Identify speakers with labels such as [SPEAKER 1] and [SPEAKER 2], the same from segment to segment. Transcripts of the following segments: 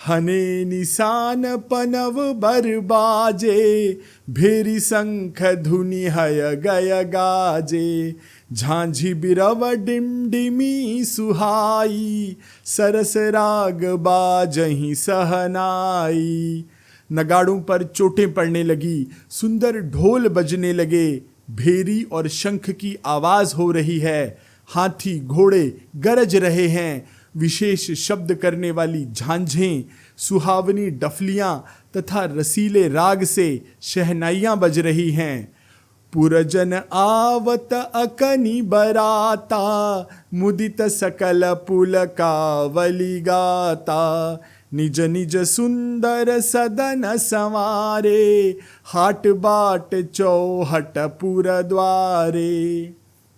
[SPEAKER 1] हने निशान पनव बरबाजे, भेरी शंख धुनि हय गय गाजे। झांझी बिरव डिमडिमी सुहाई, सरस राग बाजहीं सहनाई। नगाड़ों पर चोटें पड़ने लगी, सुंदर ढोल बजने लगे, भेरी और शंख की आवाज हो रही है। हाथी घोड़े गरज रहे हैं, विशेष शब्द करने वाली झांझें, सुहावनी डफलियां तथा रसीले राग से शहनाइयां बज रही हैं। पुरजन आवत अकनि बराता, मुदित सकल पुलकावली गाता। निज निज सुंदर सदन संवारे, हाट बाट चौहट पुर द्वारे।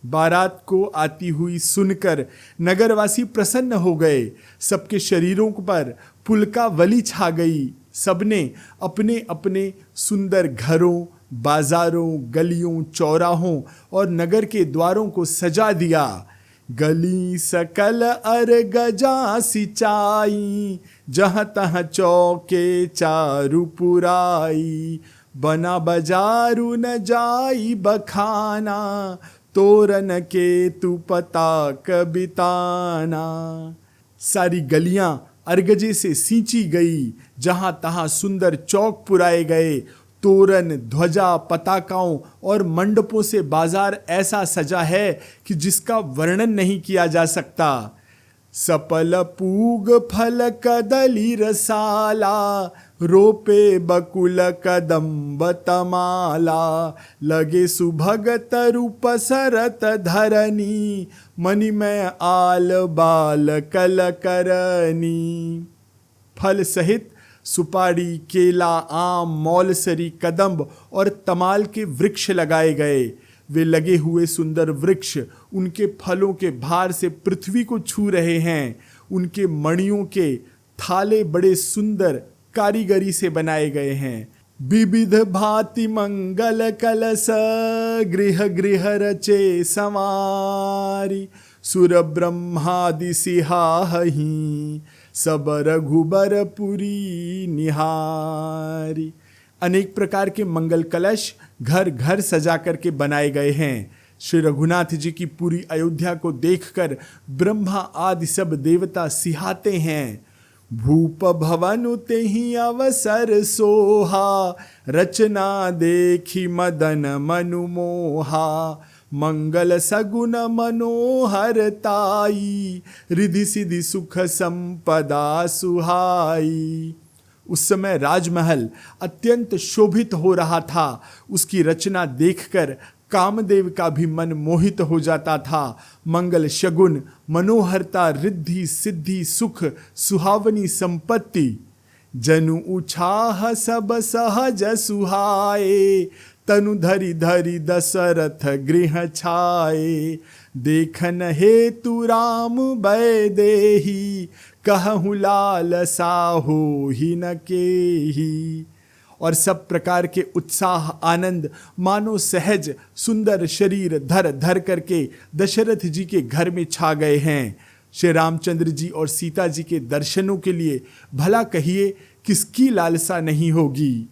[SPEAKER 1] बारात को आती हुई सुनकर नगरवासी प्रसन्न हो गए। सबके शरीरों पर पुलकावली छा गई। सबने अपने अपने सुंदर घरों, बाजारों, गलियों, चौराहों और नगर के द्वारों को सजा दिया। गली सकल अर गजा सिंचाई, जहाँ तहाँ चौके चारु पुराई। बना बाजारू न जाई बखाना, तोरन के तू पताक बिताना। सारी गलियां अरगजे से सींची गई, जहां तहां सुंदर चौक पुराए गए। तोरण, ध्वजा, पताकाओं और मंडपों से बाजार ऐसा सजा है कि जिसका वर्णन नहीं किया जा सकता। सपल पूग फल कदली रसाला, रोपे बकुल कदम्ब तमाला। लगे सुभग तरु पसरत धरनी, मणि में आल बाल कल करनी। फल सहित सुपारी, केला, आम, मौलसरी, कदम्ब और तमाल के वृक्ष लगाए गए। वे लगे हुए सुंदर वृक्ष उनके फलों के भार से पृथ्वी को छू रहे हैं। उनके मणियों के थाले बड़े सुंदर कारीगरी से बनाए गए हैं। विविध भांति मंगल कलश, गृह गृह रचे संवारी। सुर ब्रह्मादि सिहाही, सब रघुबर पुरी निहारी। अनेक प्रकार के मंगल कलश घर घर सजा करके बनाए गए हैं। श्री रघुनाथ जी की पूरी अयोध्या को देखकर ब्रह्मा आदि सब देवता सिहाते हैं। भूप भवन तेहि अवसर सोहा, रचना देखी मदन मनु मोहा। मंगल सगुन मनोहर ताई, रिधि सिधि सुख संपदा सुहाई। उस समय राजमहल अत्यंत शोभित हो रहा था। उसकी रचना देखकर कामदेव का भी मन मोहित हो जाता था। मंगल शगुन, मनोहरता, रिद्धि सिद्धि, सुख, सुहावनी संपत्ति। जनु उछाह सब सहज सुहाए, तनु धरि धरि दशरथ गृह छाए। देखन हेतु राम वैदेही, कहु लाल साहो ही न केही। और सब प्रकार के उत्साह, आनंद मानो सहज सुंदर शरीर धर धर करके दशरथ जी के घर में छा गए हैं। श्री रामचंद्र जी और सीता जी के दर्शनों के लिए भला कहिए किसकी लालसा नहीं होगी।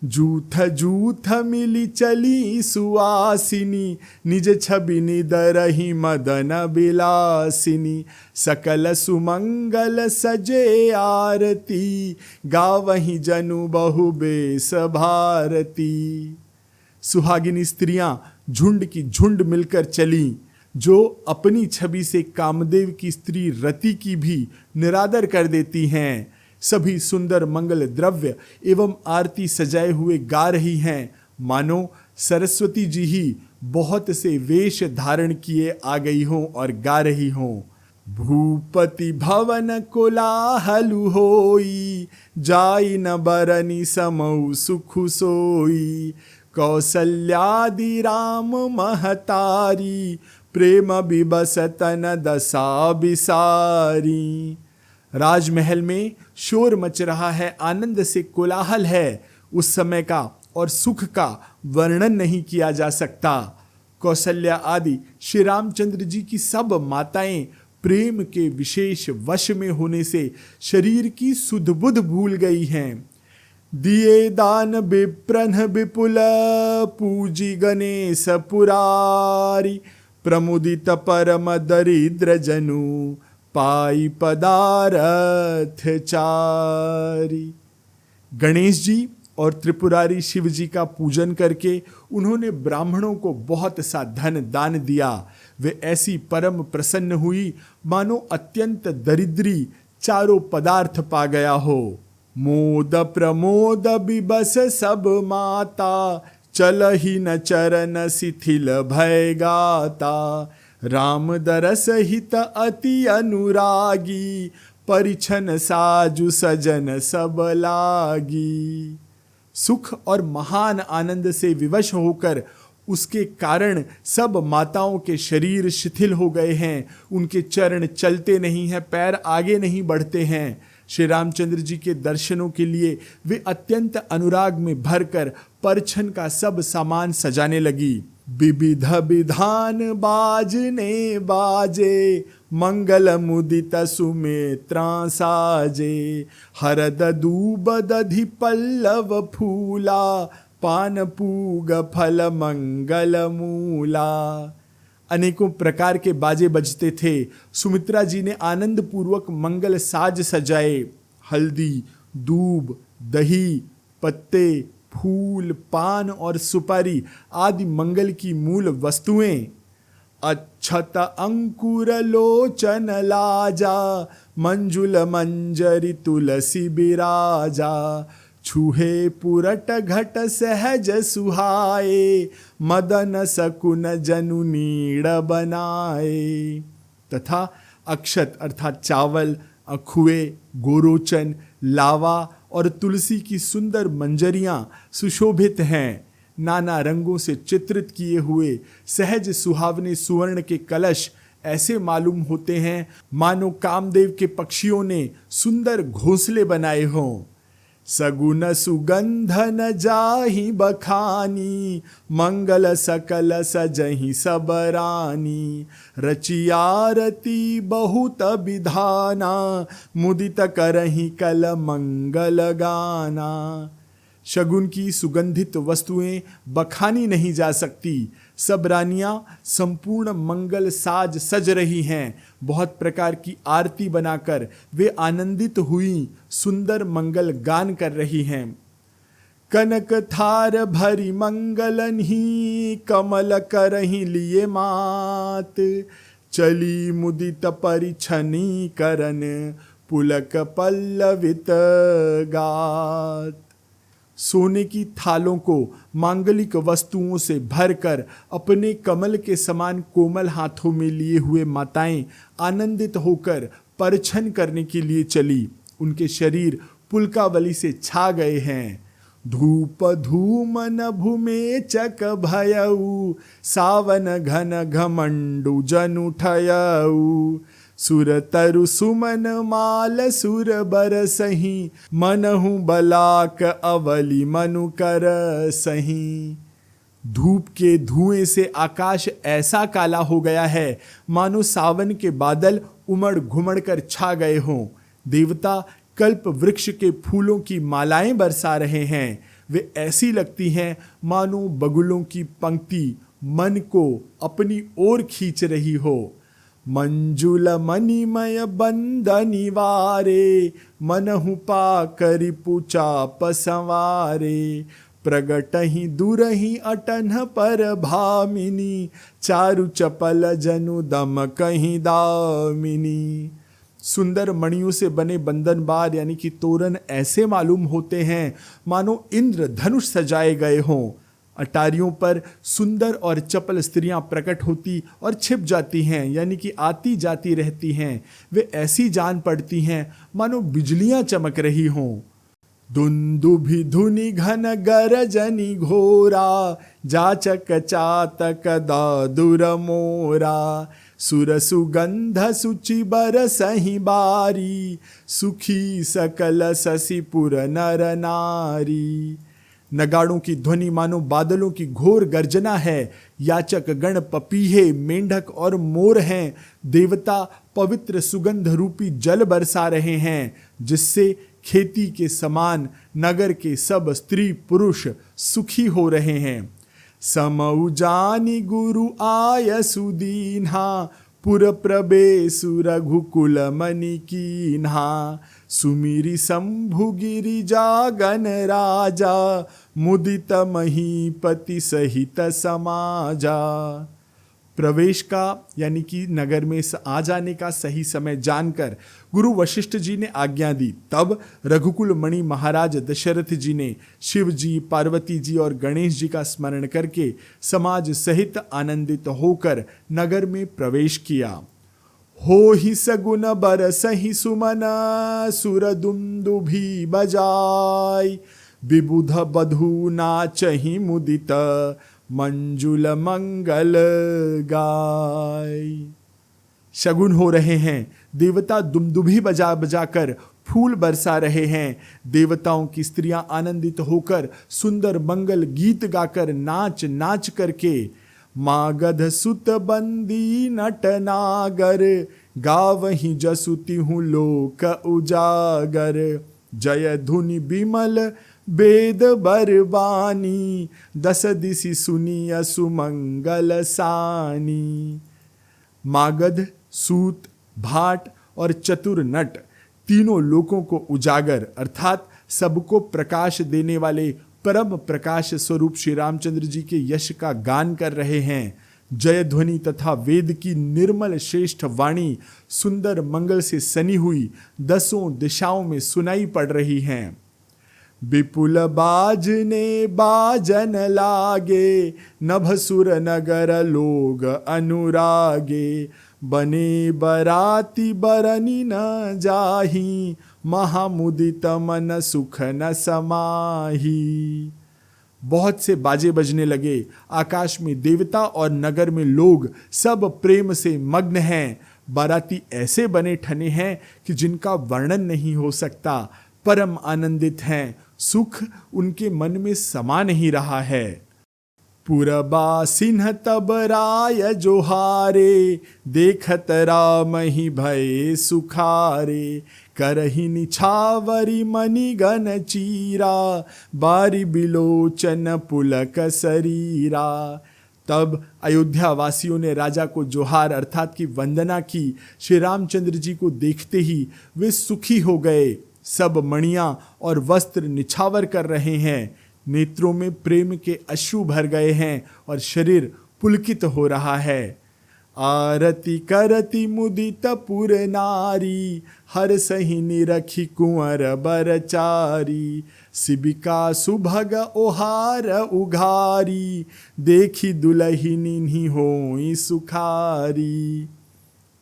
[SPEAKER 1] जूथ जूथ मिली चली सुवासिनी, निज छवि निदरहि मदन बिलासिनी। सकल सुमंगल सजे आरती, गावहि जनु बहु बेस भारती। सुहागिनी स्त्रियां झुंड की झुंड मिलकर चलीं, जो अपनी छवि से कामदेव की स्त्री रति की भी निरादर कर देती हैं। सभी सुंदर मंगल द्रव्य एवं आरती सजाए हुए गा रही हैं, मानो सरस्वती जी ही बहुत से वेश धारण किए आ गई हों और गा रही हों। भूपति भवन कोलाहलु होई, जाई न बरनी समौ सुख सोई। कौसल्यादि राम महतारी, प्रेम विबस तन दशा बिसारी। राजमहल में शोर मच रहा है, आनंद से कोलाहल है। उस समय का और सुख का वर्णन नहीं किया जा सकता। कौशल्या आदि श्री रामचंद्र जी की सब माताएं प्रेम के विशेष वश में होने से शरीर की सुध बुध भूल गई हैं। दिए दान विप्रन विपुल, पूजी गणेश पुरारी, प्रमुदित परम दरिद्र जनु, पाई पदारथ चारी। गणेश जी और त्रिपुरारी शिव जी का पूजन करके उन्होंने ब्राह्मणों को बहुत सा धन दान दिया। वे ऐसी परम प्रसन्न हुई मानो अत्यंत दरिद्री चारों पदार्थ पा गया हो। मोद प्रमोद बिबस सब माता, चल ही न चरण शिथिल भय गाता, राम दरस हित अति अनुरागी, परिछन साजु सजन सब लागी। सुख और महान आनंद से विवश होकर उसके कारण सब माताओं के शरीर शिथिल हो गए हैं, उनके चरण चलते नहीं हैं, पैर आगे नहीं बढ़ते हैं। श्री रामचंद्र जी के दर्शनों के लिए वे अत्यंत अनुराग में भरकर परछन का सब सामान सजाने लगी। विविध विधान बाजने बाजे, मंगल मुदित सुमित्रा साजे, हरद दूब दधि पल्लव फूला, पान पूग फल मंगल मूला। अनेकों प्रकार के बाजे बजते थे। सुमित्रा जी ने आनंद पूर्वक मंगल साज सजाए। हल्दी, दूब, दही, पत्ते, फूल, पान और सुपारी आदि मंगल की मूल वस्तुएं। अच्छत अंकुर लोचन लाजा, मंजुल मंजरी तुलसी बिराजा, छूहे पुरट घट सहज सुहाए, मदन सकुन जनु नीड़ बनाए। तथा अक्षत अर्थात चावल, अखुए, गोरोचन, लावा और तुलसी की सुंदर मंजरियां सुशोभित हैं। नाना रंगों से चित्रित किए हुए सहज सुहावने सुवर्ण के कलश ऐसे मालूम होते हैं मानो कामदेव के पक्षियों ने सुंदर घोंसले बनाए हों। सगुन सुगंध न जाहि बखानी, मंगल सकल सजहि सब रानी, रचि आरती बहुत विधाना, मुदित करहि कल मंगल गाना। शगुन की सुगंधित वस्तुएं बखानी नहीं जा सकती। सब रानियां संपूर्ण मंगल साज सज रही हैं। बहुत प्रकार की आरती बनाकर वे आनंदित हुई सुंदर मंगल गान कर रही हैं। कनक थार भरी मंगलन ही, कमल करहि लिए मात, चली मुदित परिछनी करन, पुलक पल्लवित गात। सोने की थालों को मांगलिक वस्तुओं से भरकर अपने कमल के समान कोमल हाथों में लिए हुए माताएं आनंदित होकर परछन करने के लिए चली। उनके शरीर पुलकावली से छा गए हैं। धूप धूम नभु में चक भयऊ, सावन घन घमंडु जनु ठयऊ, सुर तरु सुमन माल सुर बरसहि, मनहु बलाक अवली मनु कर सही। धूप के धुएं से आकाश ऐसा काला हो गया है मानो सावन के बादल उमड़ घुमड़ कर छा गए हों। देवता कल्प वृक्ष के फूलों की मालाएं बरसा रहे हैं। वे ऐसी लगती हैं मानो बगुलों की पंक्ति मन को अपनी ओर खींच रही हो। मंजुल मणिमय बंद निवारे, मनहु पाकरि पुचाप संवारे, प्रगटहि दुरहि अटन्ह पर भामिनी, चारु चपल जनु दम कहीं दामिनी। सुंदर मणियों से बने बंधन बार यानी कि तोरण ऐसे मालूम होते हैं मानो इंद्र धनुष सजाए गए हों। अटारियों पर सुंदर और चपल स्त्रियां प्रकट होती और छिप जाती हैं यानी कि आती जाती रहती हैं। वे ऐसी जान पड़ती हैं मानो बिजलियां चमक रही हों। दुंदुभि धुनि घन गरजनि घोरा, जाचक चातक दादुर मोरा, सुर सुगंध सुचि बरसहि बारी, सुखी सकल शशिपुर नर नारी। नगाड़ों की ध्वनि मानो बादलों की घोर गर्जना है। याचक गण पपीहे, मेंढक और मोर हैं। देवता पवित्र सुगंध रूपी जल बरसा रहे हैं, जिससे खेती के समान नगर के सब स्त्री पुरुष सुखी हो रहे हैं। समऊ जानी गुरु आय सुदीन्हा, पुर प्रभेसु रघुकुल मनि कीन्हा। सुमिरि शंभु गिरिजा गण राजा, मुदित महीपति सहित समाजा। प्रवेश का यानी कि नगर में आ जाने का सही समय जानकर गुरु वशिष्ठ जी ने आज्ञा दी। तब रघुकुल मणि महाराज दशरथ जी ने शिव जी, पार्वती जी और गणेश जी का स्मरण करके समाज सहित आनंदित होकर नगर में प्रवेश किया। हो ही सगुन बरसहि सुमन, सुर दुंदुभि बजाय। विबुध बधू नाचहि मुदित, मंजुल मंगल गाय। शगुन हो रहे हैं, देवता दुमदुभी बजा बजाकर फूल बरसा रहे हैं। देवताओं की स्त्रियां आनंदित होकर सुंदर मंगल गीत गाकर नाच नाच करके मागध सुत बंदी नट नागर, गावहि जसुति हूँ लोक उजागर। जय धुनि बिमल वेद बरबानी, दस दिशि सुनिय सुमंगल सानी। मागध, सूत, भाट और चतुर नट तीनों लोकों को उजागर अर्थात सबको प्रकाश देने वाले परम प्रकाश स्वरूप श्री रामचंद्र जी के यश का गान कर रहे हैं। जय ध्वनि तथा वेद की निर्मल श्रेष्ठ वाणी सुंदर मंगल से सनी हुई दसों दिशाओं में सुनाई पड़ रही हैं। विपुल बाजने बाजन लागे, नभसुर नगर लोग अनुरागे। बने बराती बरनी न जाही, महामुदित मन सुख न समाही। बहुत से बाजे बजने लगे। आकाश में देवता और नगर में लोग सब प्रेम से मग्न हैं। बाराती ऐसे बने ठने हैं कि जिनका वर्णन नहीं हो सकता। परम आनंदित हैं, सुख उनके मन में समा नहीं रहा है। पुरबा सिन्ह तब राय जोहारे, देखत राम ही भय सुखारे। करहि निछावरी मणिगण चीरा, बारी बिलोचन पुलक शरीरा। तब अयोध्या वासियों ने राजा को जोहार अर्थात की वंदना की। श्री रामचंद्र जी को देखते ही वे सुखी हो गए। सब मणियां और वस्त्र निछावर कर रहे हैं। नेत्रों में प्रेम के अश्रु भर गए हैं और शरीर पुलकित हो रहा है। आरती करती मुदित पुर नारी, हर सही निरखी कुंवर बरचारी। शिबिका सुभग ओहार उघारी, देखी दुलहिनी होई सुखारी।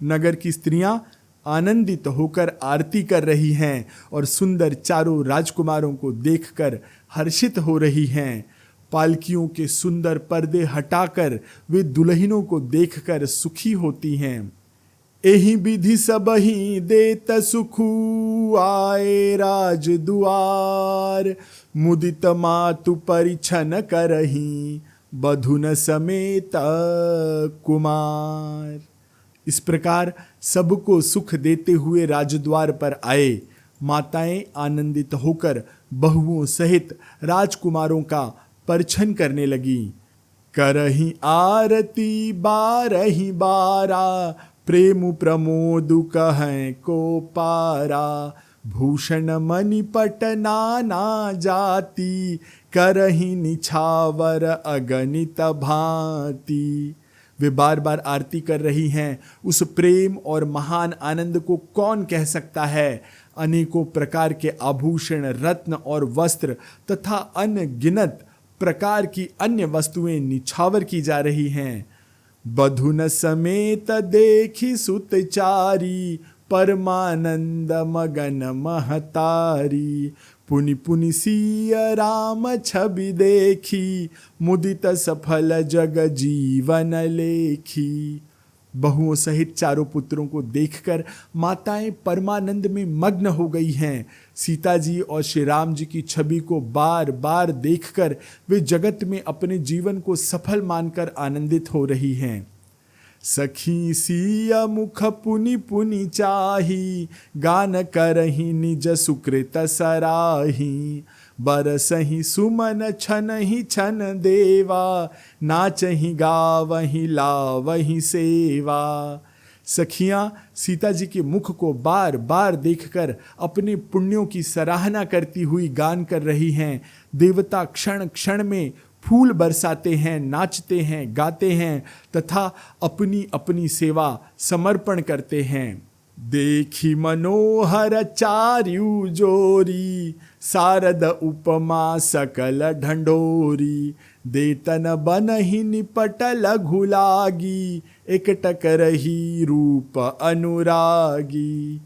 [SPEAKER 1] नगर की स्त्रियां आनंदित होकर आरती कर रही हैं और सुंदर चारों राजकुमारों को देखकर हर्षित हो रही हैं। पालकियों के सुंदर पर्दे हटाकर वे दुल्हनों को देखकर सुखी होती हैं। एहि विधि सबहि देत सुखु, आए राज दुआर। मुदित मातु परिछन करही, बधुन समेत कुमार। इस प्रकार सबको सुख देते हुए राजद्वार पर आए। माताएं आनंदित होकर बहुओं सहित राजकुमारों का परिछन करने लगी। करही आरती बारही बारा, प्रेम प्रमोद कहें को पारा। भूषण मणिपट नाना जाति, करही निछावर अगणित भांति। वे बार बार आरती कर रही हैं। उस प्रेम और महान आनंद को कौन कह सकता है। अनेकों प्रकार के आभूषण, रत्न और वस्त्र तथा अनगिनत प्रकार की अन्य वस्तुएं निछावर की जा रही हैं। बधुन समेत देखी सुतचारी, परमानंद मगन महतारी। पुनि पुनि सिय राम छवि देखी, मुदित सफल जग जीवन लेखी। बहुओं सहित चारों पुत्रों को देखकर माताएं परमानंद में मग्न हो गई हैं। सीता जी और श्री राम जी की छवि को बार बार देखकर वे जगत में अपने जीवन को सफल मानकर आनंदित हो रही हैं। सखी सिया मुख पुनि पुनि चाही, गान करही निज सुकृत सराही। बरसहि सुमन छनहि छन देवा, नाचहि गावहि लावहि सेवा। सखियां सीता जी के मुख को बार बार देखकर अपने पुण्यों की सराहना करती हुई गान कर रही हैं। देवता क्षण क्षण में फूल बरसाते हैं, नाचते हैं, गाते हैं तथा अपनी अपनी सेवा समर्पण करते हैं। देखी मनोहर चार्यु जोरी, सारद उपमा सकल ढंढोरी। देतन बनहि निपट लघु लागी, एकटक रही रूप अनुरागी।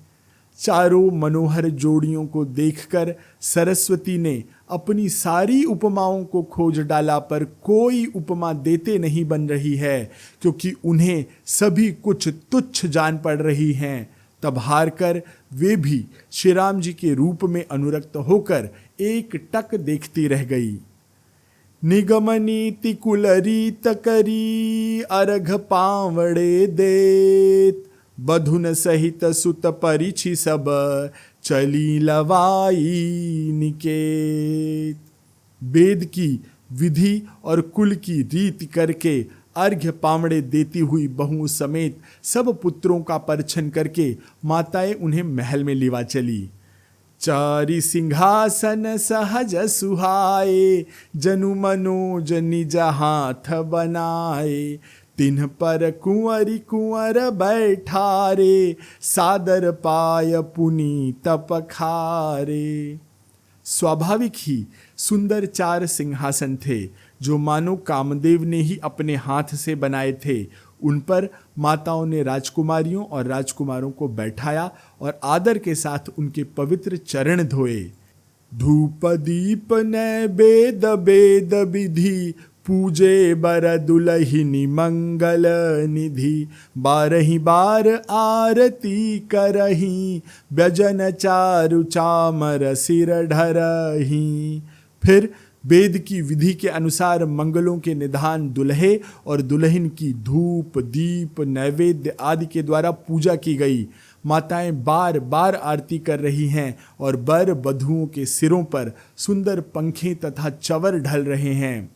[SPEAKER 1] चारों मनोहर जोड़ियों को देखकर सरस्वती ने अपनी सारी उपमाओं को खोज डाला, पर कोई उपमा देते नहीं बन रही है, क्योंकि उन्हें सभी कुछ तुच्छ जान पड़ रही हैं। तब हार कर वे भी श्री राम जी के रूप में अनुरक्त होकर एक टक देखती रह गई। निगम नीति कुल रीत करी, अर्घ पावड़े देत। बधुन सहित सुत परिछि सब, चली लवाई निकेत। वेद की विधि और कुल की रीति करके अर्घ्य पावड़े देती हुई बहुओं समेत सब पुत्रों का परिछन करके माताएं उन्हें महल में लिवा चली। चारि सिंहासन सहज सुहाए, जनु मनोज निज हाथ बनाए। तिन्ह पर कुंवरी कुंवर बैठारे, सादर पाय पुनीत पखारे। स्वाभाविक ही सुंदर 4 सिंहासन थे, जो मानो कामदेव ने ही अपने हाथ से बनाए थे। उन पर माताओं ने राजकुमारियों और राजकुमारों को बैठाया और आदर के साथ उनके पवित्र चरण धोए। धूप दीप नैवेद वेद विधि, पूजे बर दुलहिनी मंगल निधि। 12 बार आरती करही, व्यजन चारु चामर सिर ढरही। फिर वेद की विधि के अनुसार मंगलों के निधान दुल्हे और दुल्हन की धूप दीप नैवेद्य आदि के द्वारा पूजा की गई। माताएं बार बार आरती कर रही हैं और वर वधुओं के सिरों पर सुंदर पंखे तथा चवर ढल रहे हैं।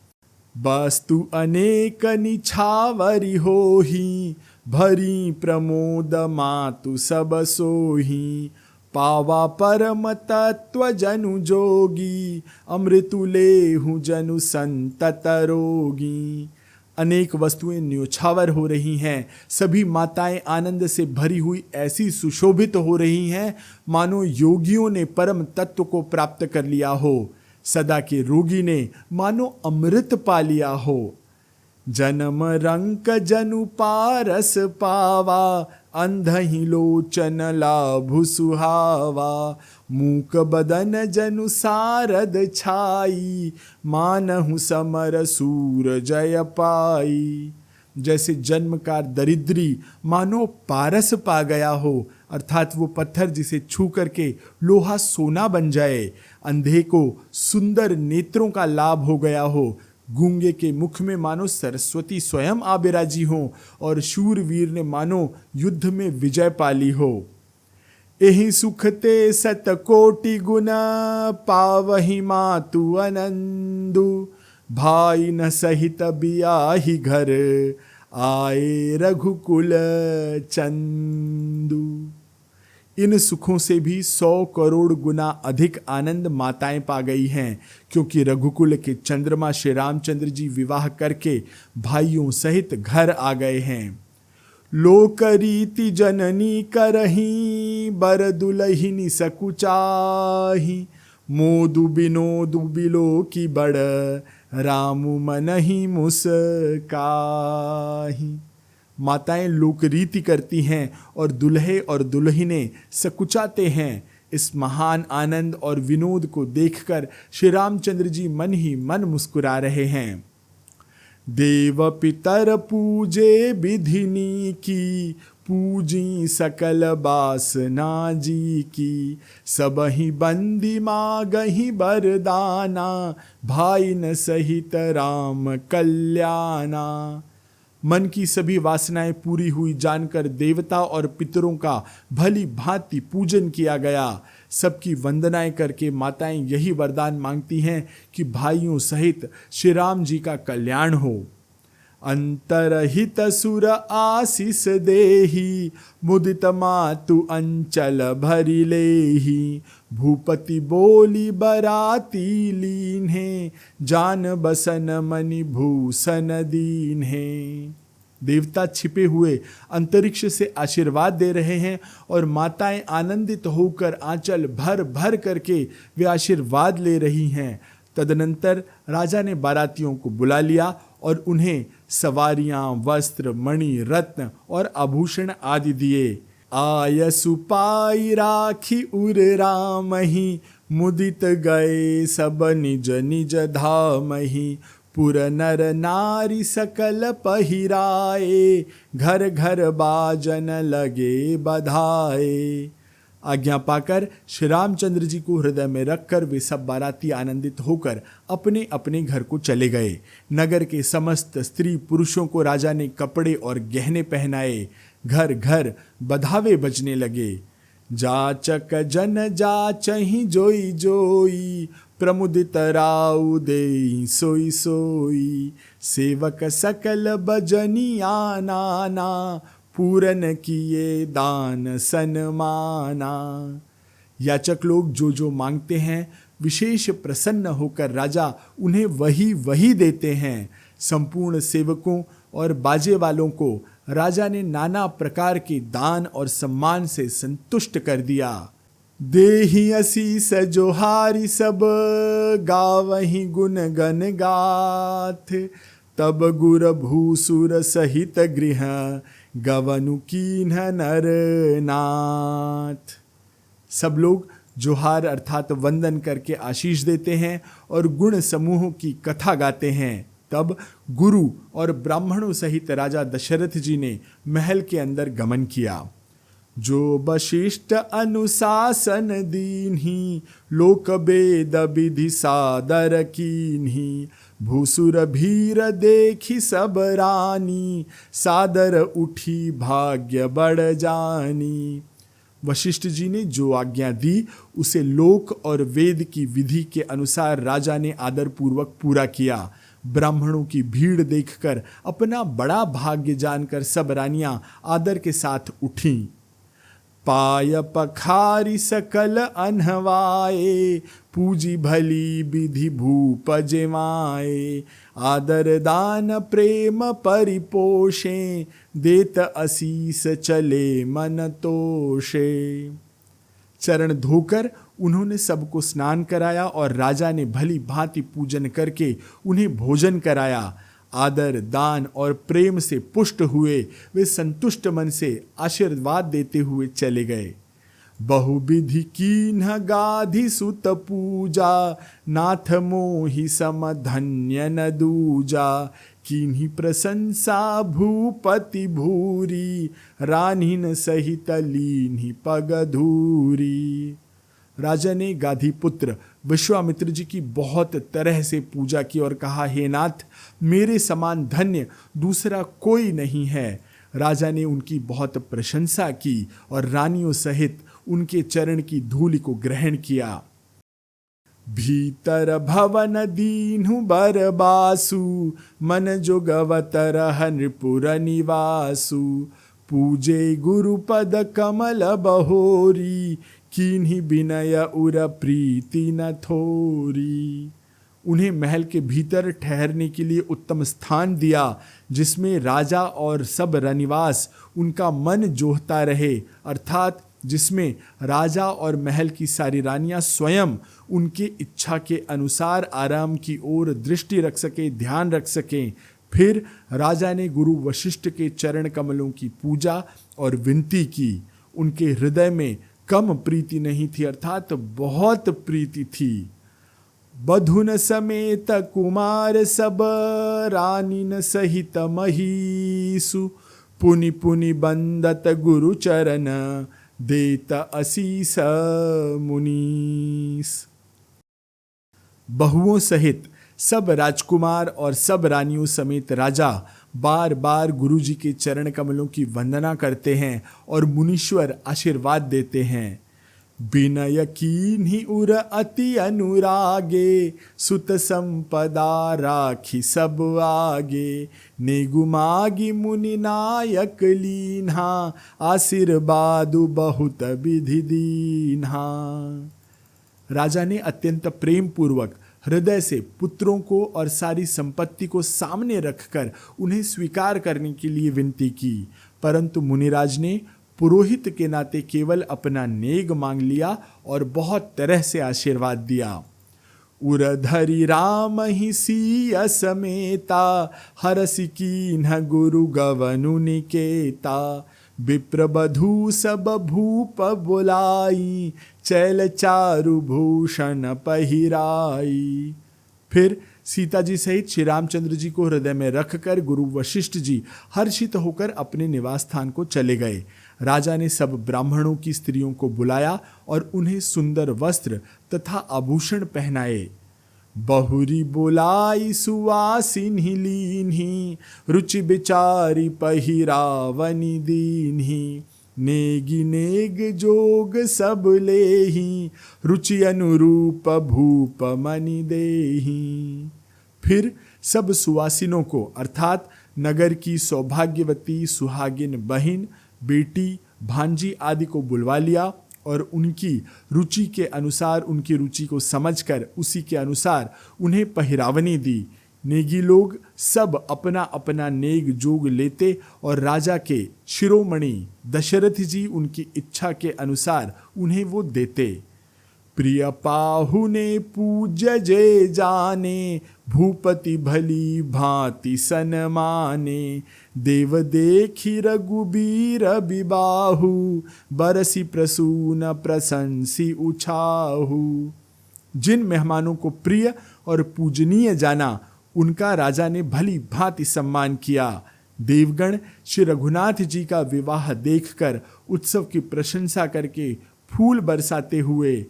[SPEAKER 1] वस्तु अनेक निछावरी होही, भरी प्रमोद मातु सब सोही। पावा परम तत्व जनु जोगी, अमृतु लेहु जनु संतत रोगी। अनेक वस्तुएं न्योछावर हो रही हैं। सभी माताएं आनंद से भरी हुई ऐसी सुशोभित हो रही हैं, मानो योगियों ने परम तत्व को प्राप्त कर लिया हो। सदा के रोगी ने मानो अमृत पा लिया हो। जन्म रंक जनु पारस पावा, अंधहि लोचन लाभु सुहावा। मूक बदन जनु सारद छाई, मानहु समर सूर जय पाई। जैसे जन्म का दरिद्री मानो पारस पा गया हो, अर्थात वो पत्थर जिसे छू करके लोहा सोना बन जाए। अंधे को सुंदर नेत्रों का लाभ हो गया हो। गूंगे के मुख में मानो सरस्वती स्वयं आ बिराजी हो और शूरवीर ने मानो युद्ध में विजय पाली हो। एहि सुखते सत कोटि गुना, पावहि मातु अनंदु। भाई न सहित बियाहि घर, आए रघुकुल चंदु। इन सुखों से भी 100 करोड़ गुना अधिक आनंद माताएं पा गई हैं, क्योंकि रघुकुल के चंद्रमा श्री रामचंद्र जी विवाह करके भाइयों सहित घर आ गए हैं। लोक रीति जननी करही, बर दुलहिनी सकुचाही। मोदु बिनोदु बिलो की बड़, रामु मनहि मुस्काही। माताएं लोकरीति करती हैं और दुल्हे और दुल्हनें सकुचाते हैं। इस महान आनंद और विनोद को देखकर श्री रामचंद्र जी मन ही मन मुस्कुरा रहे हैं। देव पितर पूजे विधिनी की, पूजी सकल बासना जी की। सबहि बंदी मागहि बरदाना, भाई न सहित राम कल्याणा। मन की सभी वासनाएं पूरी हुई जानकर देवता और पितरों का भली भांति पूजन किया गया। सबकी वंदनाएं करके माताएं यही वरदान मांगती हैं कि भाइयों सहित श्री राम जी का कल्याण हो। अंतरहित सुर आशीष देही, मुदित मातु अंचल भरि लेही। भूपति बोली बराती लीन्हे, जान बसन मणि भूषण दीन्हे। देवता छिपे हुए अंतरिक्ष से आशीर्वाद दे रहे हैं और माताएं आनंदित होकर आंचल भर भर करके वे आशीर्वाद ले रही हैं। तदनंतर राजा ने बारातियों को बुला लिया और उन्हें सवारियां, वस्त्र, मणि, रत्न और आभूषण आदि दिए। आयसु पाई राखी उर रामहि, मुदित गए सब निज निज धामहि। पुर नर नारी सकल पहिराए, घर घर बाजन लगे बधाए। आज्ञा पाकर श्री रामचंद्र जी को हृदय में रखकर वे सब बाराती आनंदित होकर अपने अपने घर को चले गए। नगर के समस्त स्त्री पुरुषों को राजा ने कपड़े और गहने पहनाए। घर घर बधावे बजने लगे। जाचक जन जाचहि जोई जोई, प्रमुदित राउ देई सोई सोई। सेवक सकल बजनिया नाना, पूरन किए दान सन्माना। याचक लोग जो जो मांगते हैं विशेष प्रसन्न होकर राजा उन्हें वही वही देते हैं। संपूर्ण सेवकों और बाजे वालों को राजा ने नाना प्रकार के दान और सम्मान से संतुष्ट कर दिया। देहि असीस जोहारी सब, गावहि गुण गण गाथ। तब गुर भूसुर सहित गृह, गवनु कीन्ह नर नाथ। सब लोग जोहार अर्थात वंदन करके आशीष देते हैं और गुण समूहों की कथा गाते हैं। तब गुरु और ब्राह्मणों सहित राजा दशरथ जी ने महल के अंदर गमन किया। जो वशिष्ठ अनुशासन दीन्ही, लोक वेद विधि सादर कीन्ही। भूसुर भीर देखी सब रानी, सादर उठी भाग्य बढ़ जानी। वशिष्ठ जी ने जो आज्ञा दी उसे लोक और वेद की विधि के अनुसार राजा ने आदर पूर्वक पूरा किया। ब्राह्मणों की भीड़ देखकर अपना बड़ा भाग्य जानकर सब रानियां आदर के साथ उठीं। पाय पखारी सकल अनहवाए, पूजी भली विधि भूप जेमाए। आदर दान प्रेम परिपोषे, देत असीस चले मन तोषे। चरण धोकर उन्होंने सबको स्नान कराया और राजा ने भली भांति पूजन करके उन्हें भोजन कराया। आदर, दान और प्रेम से पुष्ट हुए वे संतुष्ट मन से आशीर्वाद देते हुए चले गए। बहुविधि कीन्ह गाधि सुत पूजा, नाथ मोहि सम धन्य न दूजा। कीन्ही प्रशंसा भूपति भूरी, रानीन सहित लीन्ही पग धूरी। राजा ने गाधी पुत्र विश्वामित्र जी की बहुत तरह से पूजा की और कहा, हे नाथ, मेरे समान धन्य दूसरा कोई नहीं है। राजा ने उनकी बहुत प्रशंसा की और रानियों सहित उनके चरण की धूलि को ग्रहण किया। भीतर भवन दीन्हु बर बासु, मन जोगवत रह नृपुर निवासु। पूजे गुरुपद कमल बहोरी, कीन्ही विनय उर प्रीति न थोरी। उन्हें महल के भीतर ठहरने के लिए उत्तम स्थान दिया, जिसमें राजा और सब रनिवास उनका मन जोहता रहे, अर्थात जिसमें राजा और महल की सारी रानियां स्वयं उनके इच्छा के अनुसार आराम की ओर दृष्टि रख सके, ध्यान रख सकें। फिर राजा ने गुरु वशिष्ठ के चरण कमलों की पूजा और विनती की। उनके हृदय में कम प्रीति नहीं थी, अर्थात बहुत प्रीति थी। बधुन समेत कुमार सब, रानीन सहित महीसु, पुनि पुनि बंदत गुरु चरण, देत असीस मुनीस। बहुओं सहित सब राजकुमार और सब रानियों समेत राजा बार बार गुरु जी के चरण कमलों की वंदना करते हैं और मुनीश्वर आशीर्वाद देते हैं। विनय कीन्हि उर अति अनुरागे, सुत संपदा राखी सब आगे, नेगु मागी मुनि नायक लीन्हा, आशीर्वादु बहुत विधि दीन्हा। राजा ने अत्यंत प्रेम पूर्वक हृदय से पुत्रों को और सारी संपत्ति को सामने रखकर उन्हें स्वीकार करने के लिए विनती की, परंतु मुनिराज ने पुरोहित के नाते केवल अपना नेग मांग लिया और बहुत तरह से आशीर्वाद दिया। उरधरि राम ही सिय समेता, हरसि कीन्ह गुरु गवनु निकेता, विप्र बधू सब भूप बुलाई, चैल चारु भूषण पहिराई। फिर सीता जी सहित श्री रामचंद्र जी को हृदय में रखकर गुरु वशिष्ठ जी हर्षित होकर अपने निवास स्थान को चले गए। राजा ने सब ब्राह्मणों की स्त्रियों को बुलाया और उन्हें सुंदर वस्त्र तथा आभूषण पहनाए। बहुरी बोलाई सुवासिनी लीन्ही, रुचि बिचारी पहिरावनी दीन्ही, नेगी नेग जोग सब लेही, रुचि अनुरूप भूप मनि देही। फिर सब सुवासिनों को अर्थात नगर की सौभाग्यवती सुहागिन बहिन, बेटी, भांजी आदि को बुलवा लिया और उनकी रुचि के अनुसार, उनकी रुचि को समझकर उसी के अनुसार उन्हें पहिरावनी दी। नेगी लोग सब अपना अपना नेग जोग लेते और राजा के शिरोमणि दशरथ जी उनकी इच्छा के अनुसार उन्हें वो देते। प्रिय पाहुने पूज्य जे जाने, भूपति भली भांति सन्माने, देव देखी रघुबीर बिबाहु, बरसी प्रसून प्रशंसी उछाहु। जिन मेहमानों को प्रिय और पूजनीय जाना उनका राजा ने भली भांति सम्मान किया। देवगण श्री रघुनाथ जी का विवाह देखकर उत्सव की प्रशंसा करके फूल बरसाते हुए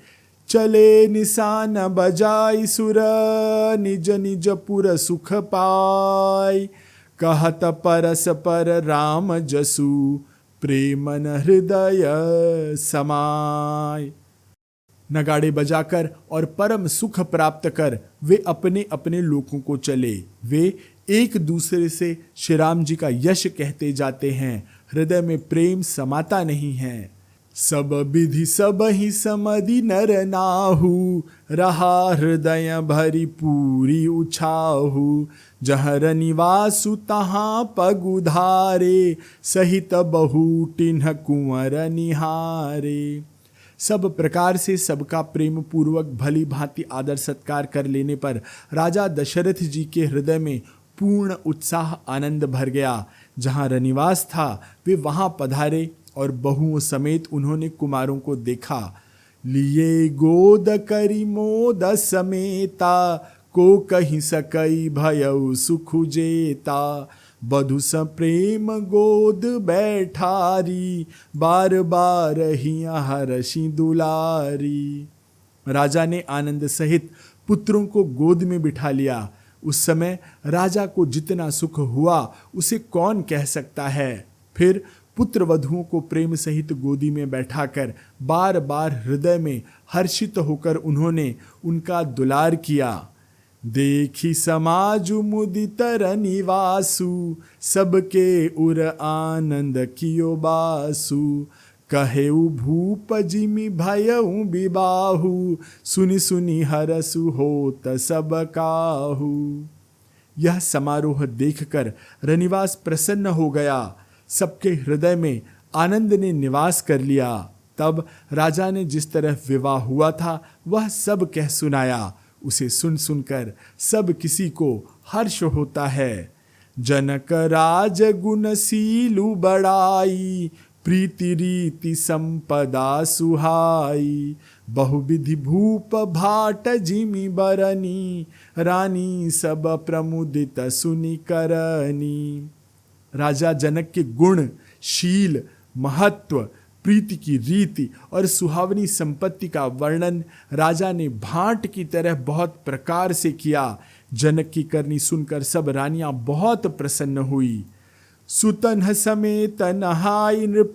[SPEAKER 1] चले निशान बजाई सुर, निज निज पुर सुख पाई, कहत परस पर राम जसु, प्रेमन हृदय समाय। नगाड़े बजाकर और परम सुख प्राप्त कर वे अपने अपने लोकों को चले। वे एक दूसरे से श्री राम जी का यश कहते जाते हैं, हृदय में प्रेम समाता नहीं है। सब विधि सब ही समधि नर नाहु, रहा हृदय भरी पूरी उछाहु, जहर निवासु तहाँ पगुधारे, सहित बहुटिन्ह कुंवर निहारे। सब प्रकार से सबका प्रेम पूर्वक भली भांति आदर सत्कार कर लेने पर राजा दशरथ जी के हृदय में पूर्ण उत्साह आनंद भर गया। जहाँ रनिवास था वे वहाँ पधारे और बहुओं समेत उन्होंने कुमारों को देखा। लिए गोद करी मोद समेता, को कहीं सकई भयउ सुख जेता, बधु प्रेम गोद बैठारी, बार बार हिया हरषि दुलारी। राजा ने आनंद सहित पुत्रों को गोद में बिठा लिया। उस समय राजा को जितना सुख हुआ उसे कौन कह सकता है। फिर पुत्र वधुओं को प्रेम सहित गोदी में बैठाकर बार बार हृदय में हर्षित होकर उन्होंने उनका दुलार किया। देखी समाजु मुदित रनिवासु, सबके उर आनंद कियो बासु, कहेउ भूप जिमि भयउ विबाहु, सुनि सुनि हरसु होत सब काहू। यह समारोह देखकर रनिवास प्रसन्न हो गया। सबके हृदय में आनंद ने निवास कर लिया। तब राजा ने जिस तरह विवाह हुआ था वह सब कह सुनाया। उसे सुन सुनकर सब किसी को हर्ष होता है। जनक राज गुणशीलु बड़ाई, प्रीति रीति संपदा सुहाई, बहुविधि भूप भाट जिमि बरनी, रानी सब प्रमुदित सुनि करनी। राजा जनक के गुण, शील, महत्व, प्रीति की रीति और सुहावनी संपत्ति का वर्णन राजा ने भाट की तरह बहुत प्रकार से किया। जनक की करनी सुनकर सब रानियां बहुत प्रसन्न हुई। सुतन समेत नहाई नृप,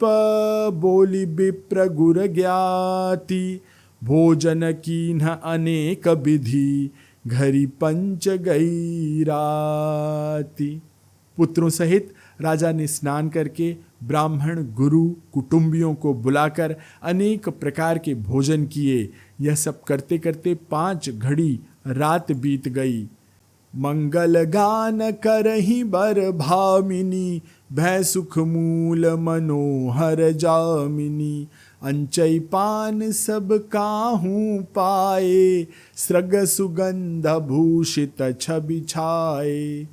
[SPEAKER 1] बोली विप्र गुर ज्ञाति, भोजन कीन्ह अनेक विधि, घरी पंच गई राति। पुत्रों सहित राजा ने स्नान करके ब्राह्मण, गुरु, कुटुंबियों को बुलाकर अनेक प्रकार के भोजन किए। यह सब करते करते 5 घड़ी रात बीत गई। मंगल गान करहि बर भामिनी, भय सुख मूल मनोहर जामिनी, अंचई पान सब काहू पाए, सृग सुगंध भूषित छवि छाए।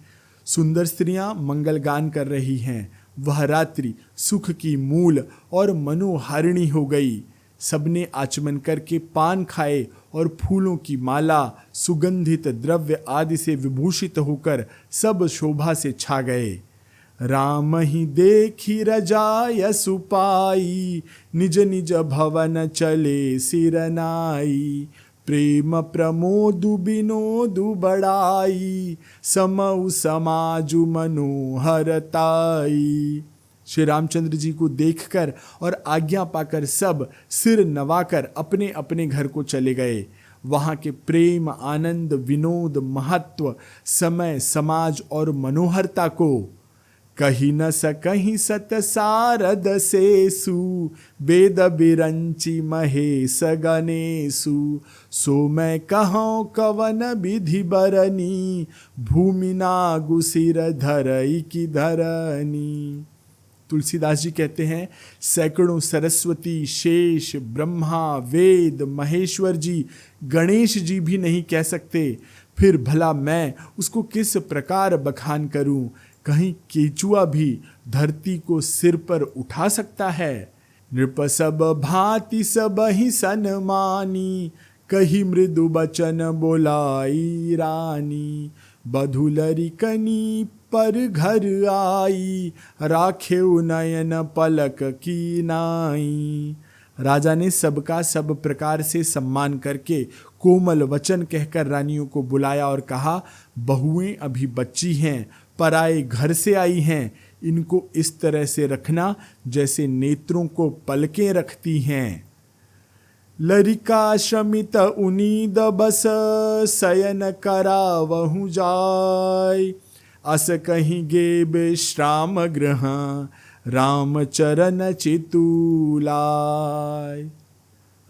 [SPEAKER 1] सुंदर स्त्रियां मंगल गान कर रही हैं। वह रात्रि सुख की मूल और मनोहारिणी हो गई। सबने आचमन करके पान खाए और फूलों की माला, सुगंधित द्रव्य आदि से विभूषित होकर सब शोभा से छा गए। राम ही देखी रजाय सुपाई, निज निज भवन चले सिरनाई, प्रेम प्रमोदु बिनोदु बड़ाई, समउ समाजु मनोहरताई। श्री रामचंद्र जी को देखकर और आज्ञा पाकर सब सिर नवाकर अपने अपने घर को चले गए। वहाँ के प्रेम, आनंद, विनोद, महत्व, समय, समाज और मनोहरता को कही न सकहीं सत सारद सेसु, वेद बिरंचि महेश गणेशु, सो मैं कहूँ कवन विधि बरनी, भूमि नागु सिर धरई की धरनी। तुलसीदास जी कहते हैं, सैकड़ों सरस्वती, शेष, ब्रह्मा, वेद, महेश्वर जी, गणेश जी भी नहीं कह सकते, फिर भला मैं उसको किस प्रकार बखान करूं। कहीं केचुआ भी धरती को सिर पर उठा सकता है। नृप सब भांति सब ही सनमानी, कही मृदु बचन बोलाई रानी, बधुलरी कनी पर घर आई, राखे नयन पलक की नाई। राजा ने सबका सब प्रकार से सम्मान करके कोमल वचन कहकर रानियों को बुलाया और कहा, बहुएं अभी बच्ची हैं, पराए घर से आई हैं, इनको इस तरह से रखना जैसे नेत्रों को पलकें रखती हैं। लरिका शमित उनीद बस, शयन करावहु जाय, अस कहीं गे विश्राम गृह, राम चरण चितुलाय।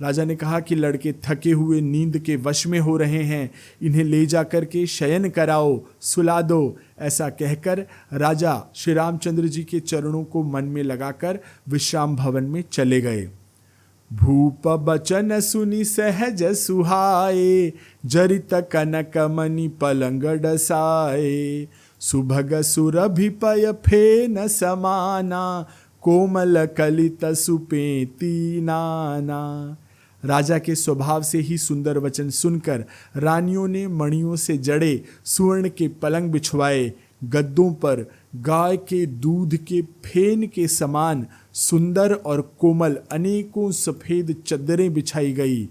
[SPEAKER 1] राजा ने कहा कि लड़के थके हुए नींद के वश में हो रहे हैं, इन्हें ले जाकर के शयन कराओ, सुला दो। ऐसा कहकर राजा श्री रामचंद्र जी के चरणों को मन में लगाकर विश्राम भवन में चले गए। भूप बचन सुनि सहज सुहाए, जरित कनक मणि पलंग डसाए, सुभग सुरभि पय फेन समाना, कोमल कलित सुपेती नाना। राजा के स्वभाव से ही सुंदर वचन सुनकर रानियों ने मणियों से जड़े सुवर्ण के पलंग बिछवाए। गद्दों पर गाय के दूध के फेन के समान सुंदर और कोमल अनेकों सफेद चद्दरें बिछाई गई।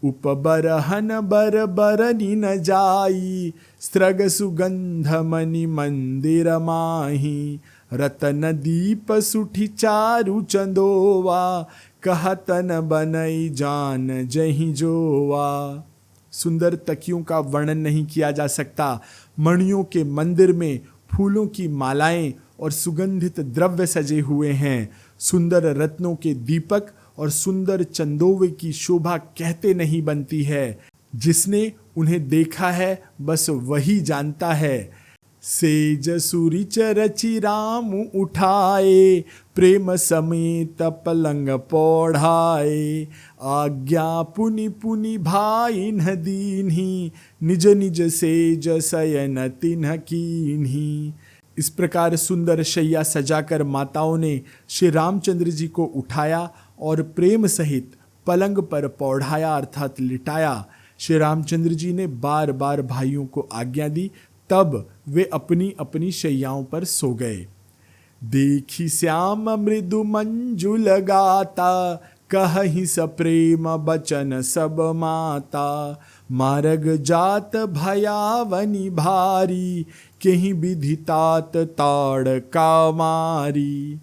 [SPEAKER 1] उपबरहन बर बरनी न जाई, स्त्रग सुगंध मणि मंदिर माही, रतन दीप सुठी चारु चंदोवा, कहतन बनई जान जहीं जोवा। सुंदर तकियों का वर्णन नहीं किया जा सकता। मणियों के मंदिर में फूलों की मालाएं और सुगंधित द्रव्य सजे हुए हैं। सुंदर रत्नों के दीपक और सुंदर चंदोवे की शोभा कहते नहीं बनती है। जिसने उन्हें देखा है बस वही जानता है। सेज सुरिच रचि राम उठाए, प्रेम समेत पलंग पौढ़ाए, आज्ञा पुनि पुनि भाई न दीन्ही, निज निज सेज शयन तिन्ह कीन्ही। इस प्रकार सुंदर शैया सजाकर माताओं ने श्री रामचंद्र जी को उठाया और प्रेम सहित पलंग पर पौढ़ाया अर्थात लिटाया। श्री रामचंद्र जी ने बार बार भाइयों को आज्ञा दी, तब वे अपनी अपनी शैयाओं पर सो गए। देखी श्याम मृदु मंजुल गाता, कहहि सप्रेम बचन सब माता। मार्ग जात भयावनी भारी, केहि विधि तात ताड़ का मारी।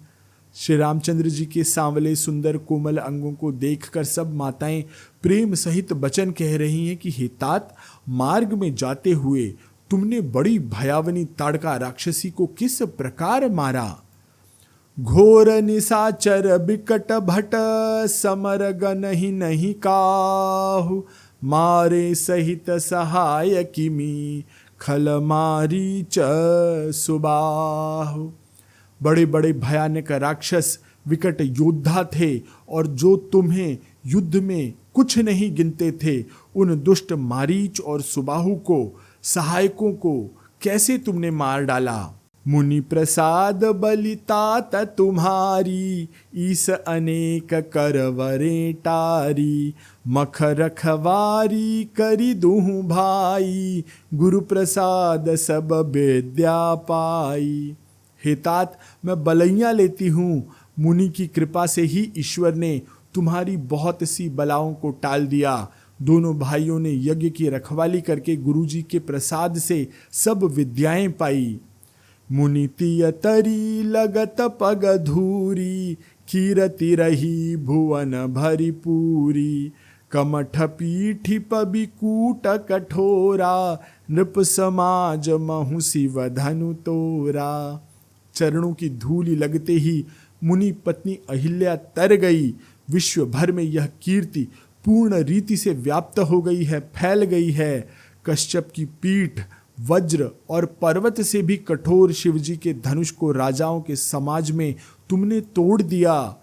[SPEAKER 1] श्री रामचंद्र जी के सांवले सुंदर कोमल अंगों को देखकर सब माताएं प्रेम सहित वचन कह रही हैं कि हे तात, मार्ग में जाते हुए तुमने बड़ी भयावनी ताड़का राक्षसी को किस प्रकार मारा। घोर निशाचर बिकट भट, समर गनहि नहीं काहू। मारे सहित सहाय किमी, खल मारी च सुबाहु। बड़े बड़े भयानक राक्षस विकट योद्धा थे, और जो तुम्हें युद्ध में कुछ नहीं गिनते थे, उन दुष्ट मारीच और सुबाहु को, सहायकों को कैसे तुमने मार डाला। मुनि प्रसाद बलितात तुम्हारी, ईस अनेक करवरे टारी। मख रखवारी करी दूँ भाई, गुरु प्रसाद सब विद्या पाई। हे तात, मैं बलैया लेती हूँ, मुनि की कृपा से ही ईश्वर ने तुम्हारी बहुत सी बलाओं को टाल दिया। दोनों भाइयों ने यज्ञ की रखवाली करके गुरुजी के प्रसाद से सब विद्याएं पाई। मुनितिय तरी लगत पग धूरी, कीरति रही भुवन भरी पूरी। कमठ पीठी पबिकूट कठोरा, नृप समाज महु शिव धनु तोरा। चरणों की धूलि लगते ही मुनि पत्नी अहिल्या तर गई। विश्व भर में यह कीर्ति पूर्ण रीति से व्याप्त हो गई है, फैल गई है। कश्यप की पीठ वज्र और पर्वत से भी कठोर शिवजी के धनुष को राजाओं के समाज में तुमने तोड़ दिया।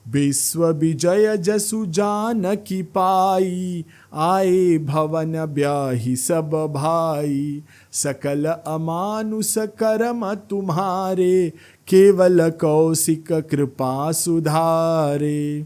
[SPEAKER 1] विश्व विजय जसु जान की पाई, आए भवन ब्याही सब भाई। सकल अमानुष कर्म तुम्हारे, केवल कौशिक कृपा सुधारे।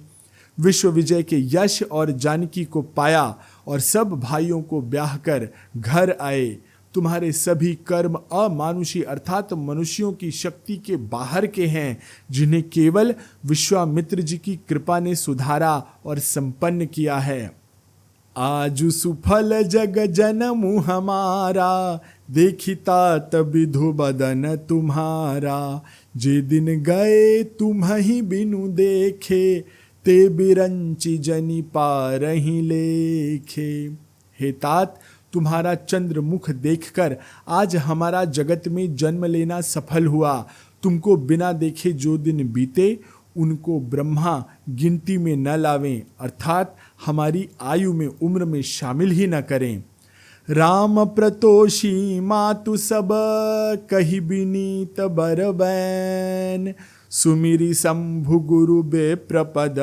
[SPEAKER 1] विश्व विजय के यश और जानकी को पाया और सब भाइयों को ब्याह कर घर आए। तुम्हारे सभी कर्म अमानुषी अर्थात मनुष्यों की शक्ति के बाहर के हैं, जिन्हें केवल विश्वामित्र जी की कृपा ने सुधारा और संपन्न किया है। आजु सुफल जग जनमु हमारा, देखिता तब विधु बदन तुम्हारा। जे दिन गए तुम्हि बिनु देखे, ते बिरंचि जनि पारहि लेखे। हे तात, तुम्हारा चंद्र मुख देखकर आज हमारा जगत में जन्म लेना सफल हुआ। तुमको बिना देखे जो दिन बीते, उनको ब्रह्मा गिनती में न लावें, अर्थात हमारी आयु में उम्र में शामिल ही न करें। राम प्रतोषी मातु सब, कही बिनीत बर बैन। सुमिरी शंभु गुरु बेप्रपद,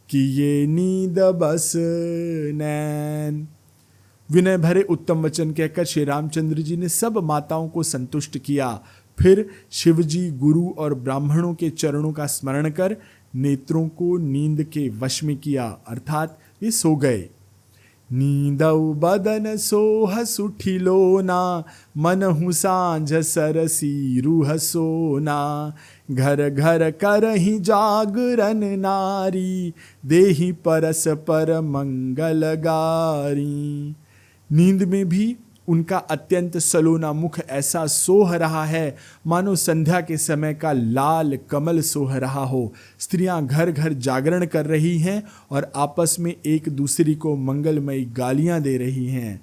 [SPEAKER 1] किए नींद बस नैन। विनय भरे उत्तम वचन कहकर श्री रामचंद्र जी ने सब माताओं को संतुष्ट किया। फिर शिवजी, गुरु और ब्राह्मणों के चरणों का स्मरण कर नेत्रों को नींद के वश में किया, अर्थात वे सो गए। नींदउ बदन सोह सुठिलोना, मनहु सांझ सरसी रूह सोना। घर घर करहि जागरण नारी, देहि परस पर मंगल गारी। नींद में भी उनका अत्यंत सलोना मुख ऐसा सोह रहा है मानो संध्या के समय का लाल कमल सोह रहा हो। स्त्रियां घर घर जागरण कर रही हैं और आपस में एक दूसरी को मंगलमयी गालियां दे रही हैं।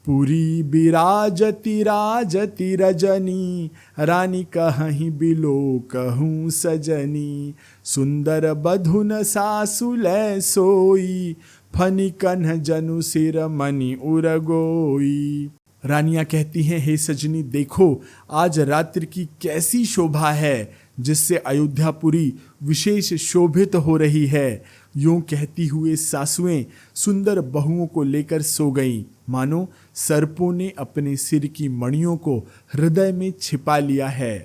[SPEAKER 1] पुरी बिराजती राजती रजनी, रानी कहहीं बिलो कहूँ सजनी। सुंदर बधुन सासु लै सोई, फनी कन्ह जनु सिर मणि उरगोई। रानियां कहती हैं, हे सजनी देखो आज रात्रि की कैसी शोभा है, जिससे अयोध्यापुरी विशेष शोभित हो रही है। यूं कहती हुए सासुएं सुंदर बहुओं को लेकर सो गईं, मानो सर्पों ने अपने सिर की मणियों को हृदय में छिपा लिया है।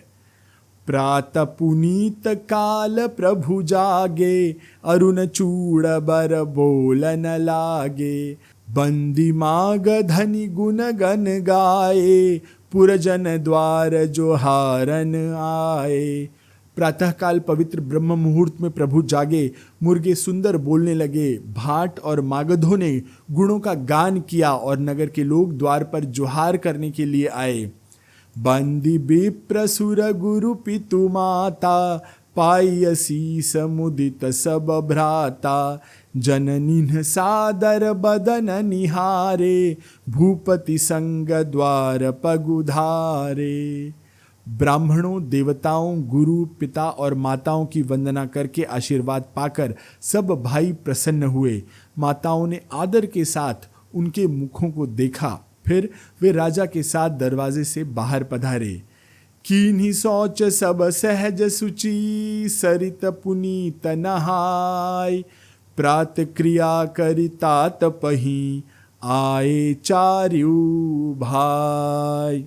[SPEAKER 1] प्रात पुनीत काल प्रभु जागे, अरुण चूड़ बर बोलन लागे। बंदी माग धनि गुण गन गाए, पुरजन द्वार जो हारन आए। प्रातःकाल पवित्र ब्रह्म मुहूर्त में प्रभु जागे, मुर्गे सुंदर बोलने लगे, भाट और मागधों ने गुणों का गान किया और नगर के लोग द्वार पर जोहार करने के लिए आए। बंदी विप्र सुर गुरु पितु माता, पाई शीस मुदित सब भ्राता। जननीन सादर बदन निहारे, भूपति संग द्वार पगुधारे। ब्राह्मणों, देवताओं, गुरु, पिता और माताओं की वंदना करके आशीर्वाद पाकर सब भाई प्रसन्न हुए। माताओं ने आदर के साथ उनके मुखों को देखा। फिर वे राजा के साथ दरवाजे से बाहर पधारे। कीन्ही शौच सब सहज सुचि, सरित पुनीत नहाय। प्रात क्रिया करिता तपहि, आए चार्यु भाई।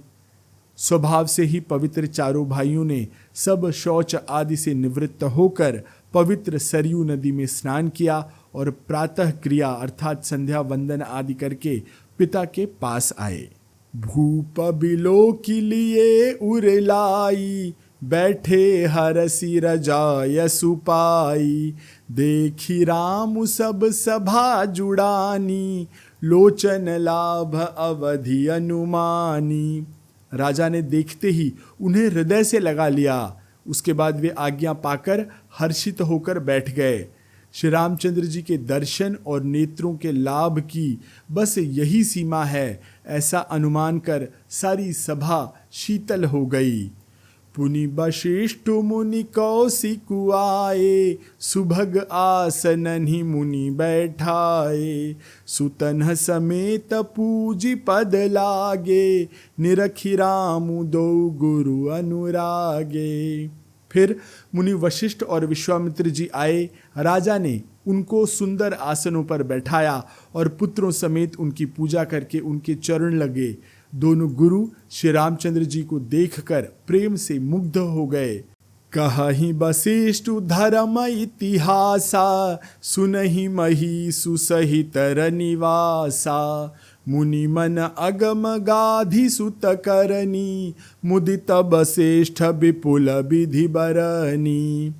[SPEAKER 1] स्वभाव से ही पवित्र चारों भाइयों ने सब शौच आदि से निवृत्त होकर पवित्र सरयू नदी में स्नान किया और प्रातः क्रिया अर्थात संध्या वंदन आदि करके पिता के पास आए। भूप बिलो के लिए उरलाई, बैठे हरसी रजाय सुपाई। देखी राम सब सभा जुड़ानी, लोचन लाभ अवधि अनुमानी। राजा ने देखते ही उन्हें हृदय से लगा लिया। उसके बाद वे आज्ञा पाकर हर्षित होकर बैठ गए। श्री रामचंद्र जी के दर्शन और नेत्रों के लाभ की बस यही सीमा है, ऐसा अनुमान कर सारी सभा शीतल हो गई। पुनि वशिष्ठ मुनि कौशिकु आए, सुभग आसनहि मुनि बैठाए। सुतन समेत पूजी पद लागे, निरखि रामु दो गुरु अनुरागे। फिर मुनि वशिष्ठ और विश्वामित्र जी आए। राजा ने उनको सुंदर आसनों पर बैठाया और पुत्रों समेत उनकी पूजा करके उनके चरण लगे। दोनों गुरु श्री रामचंद्र जी को देखकर प्रेम से मुग्ध हो गए। कहहि वशिष्ठ धर्म इतिहासा, सुनहि मही सुसहित निवासा। मुनि मन अगम गाधि सुत करनी, मुदित वशिष्ठ विपुल विधि बरनी।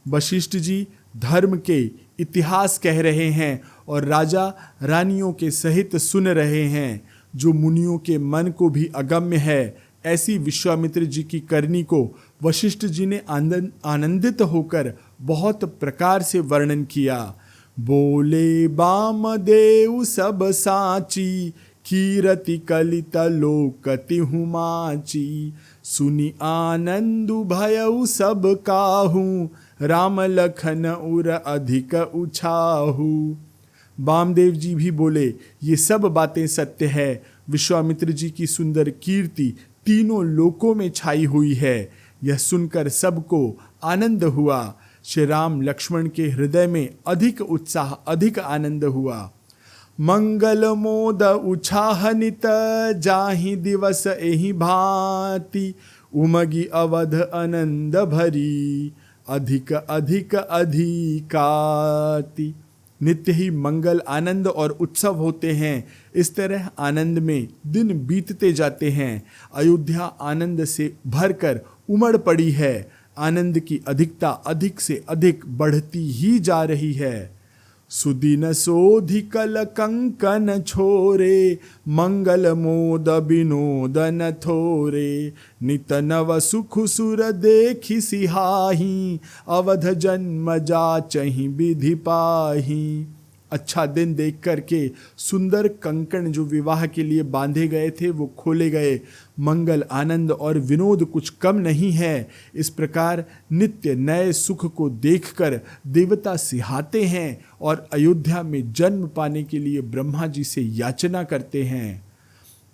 [SPEAKER 1] वशिष्ठ जी धर्म के इतिहास कह रहे हैं और राजा रानियों के सहित सुन रहे हैं, जो मुनियों के मन को भी अगम्य है। ऐसी विश्वामित्र जी की करनी को वशिष्ठ जी ने आनंदित होकर बहुत प्रकार से वर्णन किया। बोले बामदेव सब साची, कीरति कलित लोकति हुमाची। सुनि आनंदु भयउ सब काहू, राम लखन उर अधिक उछाहू। वामदेव जी भी बोले, ये सब बातें सत्य है। विश्वामित्र जी की सुंदर कीर्ति तीनों लोकों में छाई हुई है। यह सुनकर सबको आनंद हुआ। श्री राम लक्ष्मण के हृदय में अधिक उत्साह, अधिक आनंद हुआ। मंगल मोद उछाहनित, जाहि दिवस एहि भांति। उमगी अवध आनंद भरी, अधिक अधिक अधिकाति। नित्य ही मंगल, आनंद और उत्सव होते हैं। इस तरह आनंद में दिन बीतते जाते हैं। अयोध्या आनंद से भरकर उमड़ पड़ी है। आनंद की अधिकता अधिक से अधिक बढ़ती ही जा रही है। सुदिन सोधि कल कंकन छोरे, मंगल मोद विनोदन थोरे। नित नव सुख सुर देखि सिहाही, अवध जन्म जाचहि विधि पाही। अच्छा दिन देख करके सुंदर कंकण जो विवाह के लिए बांधे गए थे वो खोले गए। मंगल, आनंद और विनोद कुछ कम नहीं है। इस प्रकार नित्य नए सुख को देखकर देवता सिहाते हैं और अयोध्या में जन्म पाने के लिए ब्रह्मा जी से याचना करते हैं।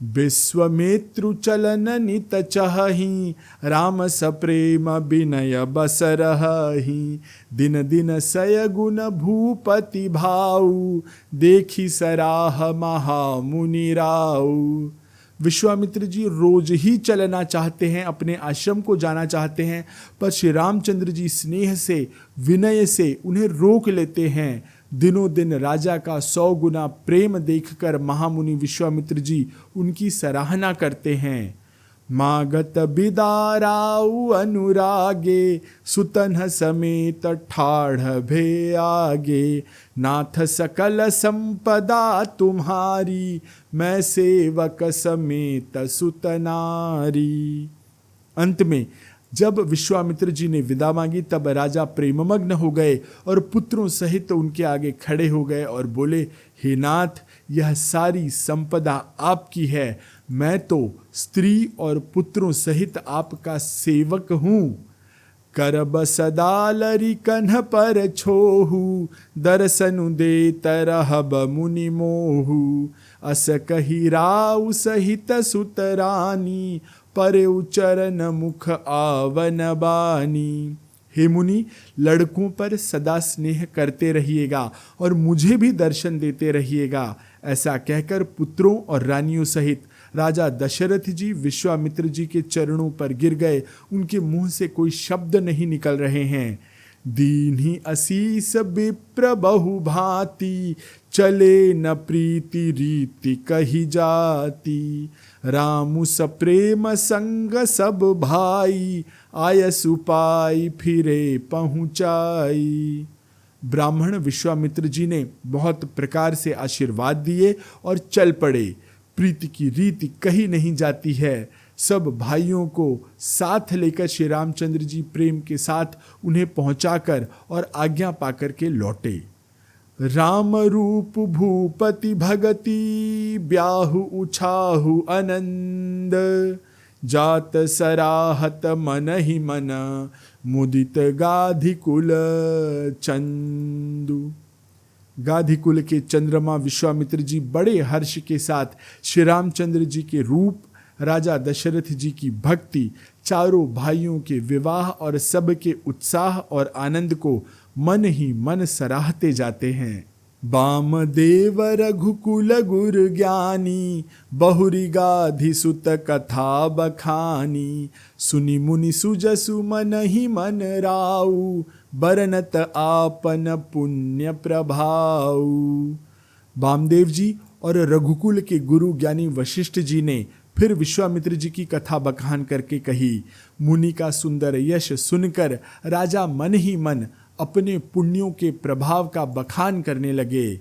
[SPEAKER 1] विश्वामित्रु चलन नित चहहि, राम सप्रेम विनय बस रहहि। दिन दिन सय गुण भूपति भाऊ, देखि सराह महामुनि राऊ। विश्वामित्र जी रोज ही चलना चाहते हैं, अपने आश्रम को जाना चाहते हैं, पर श्री रामचंद्र जी स्नेह से, विनय से उन्हें रोक लेते हैं। दिनों दिन राजा का 100 गुना प्रेम देखकर महामुनि विश्वामित्र जी उनकी सराहना करते हैं। मागत बिदाराउ अनुरागे, सुतन समेत ठाढ़ भे आगे, नाथ सकल संपदा तुम्हारी, मैं सेवक समेत सुतनारी। अंत में जब विश्वामित्र जी ने विदा मांगी तब राजा प्रेममग्न हो गए और पुत्रों सहित उनके आगे खड़े हो गए और बोले, हे नाथ, यह सारी संपदा आपकी है, मैं तो स्त्री और पुत्रों सहित आपका सेवक हूँ। करब सदा लरि कन्ह पर छोहू, दर्शनु दे तरहब मुनि मोहू, अस कही राउ सहित सुतरानी, पर उचरण मुख आवन बानी। हे मुनि, लड़कों पर सदा स्नेह करते रहिएगा और मुझे भी दर्शन देते रहिएगा। ऐसा कहकर पुत्रों और रानियों सहित राजा दशरथ जी विश्वामित्र जी के चरणों पर गिर गए। उनके मुंह से कोई शब्द नहीं निकल रहे हैं। दीन्ही असीस विप्र बहु भांति, चले न प्रीति रीति कही जाती, रामु सप्रेम संग सब भाई, आयसु पाई फिरे पहुँचाई। ब्राह्मण विश्वामित्र जी ने बहुत प्रकार से आशीर्वाद दिए और चल पड़े। प्रीति की रीति कही नहीं जाती है। सब भाइयों को साथ लेकर श्री रामचंद्र जी प्रेम के साथ उन्हें पहुंचाकर और आज्ञा पाकर के लौटे। राम रूप भूपति भगति, ब्याहु उछाहु आनंद, जात सराहत मन ही मन, मुदित गाधिकुल चंदु। गाधिकुल के चंद्रमा विश्वामित्र जी बड़े हर्ष के साथ श्री रामचंद्र जी के रूप, राजा दशरथ जी की भक्ति, चारों भाइयों के विवाह और सबके उत्साह और आनंद को मन ही मन सराहते जाते हैं। वामदेव रघुकुल गुर ज्ञानी, बहुरी गाधि सुत कथा बखानी, सुनि मुनि सुजसु मन ही मन राउ, बरनत आपन पुण्य प्रभाऊ। वामदेव जी और रघुकुल के गुरु ज्ञानी वशिष्ठ जी ने फिर विश्वामित्र जी की कथा बखान करके कही। मुनि का सुंदर यश सुनकर राजा मन ही मन अपने पुण्यों के प्रभाव का बखान करने लगे।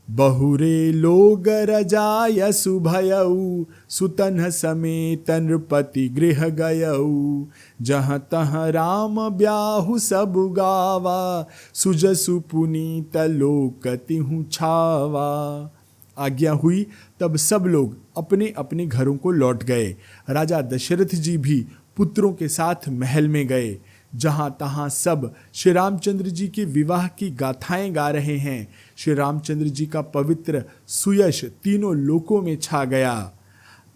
[SPEAKER 1] बहुरे लोग रजायसु भयऊ, सुतन समेत नृपति गृह गयऊ, जहाँ तहाँ राम ब्याहु सब गावा, सुजसु पुनीत लोक तिहु छावा। आज्ञा हुई तब सब लोग अपने अपने घरों को लौट गए। राजा दशरथ जी भी पुत्रों के साथ महल में गए। जहाँ तहाँ सब श्री रामचंद्र जी के विवाह की गाथाएं गा रहे हैं। श्री रामचंद्र जी का पवित्र सुयश तीनों लोकों में छा गया।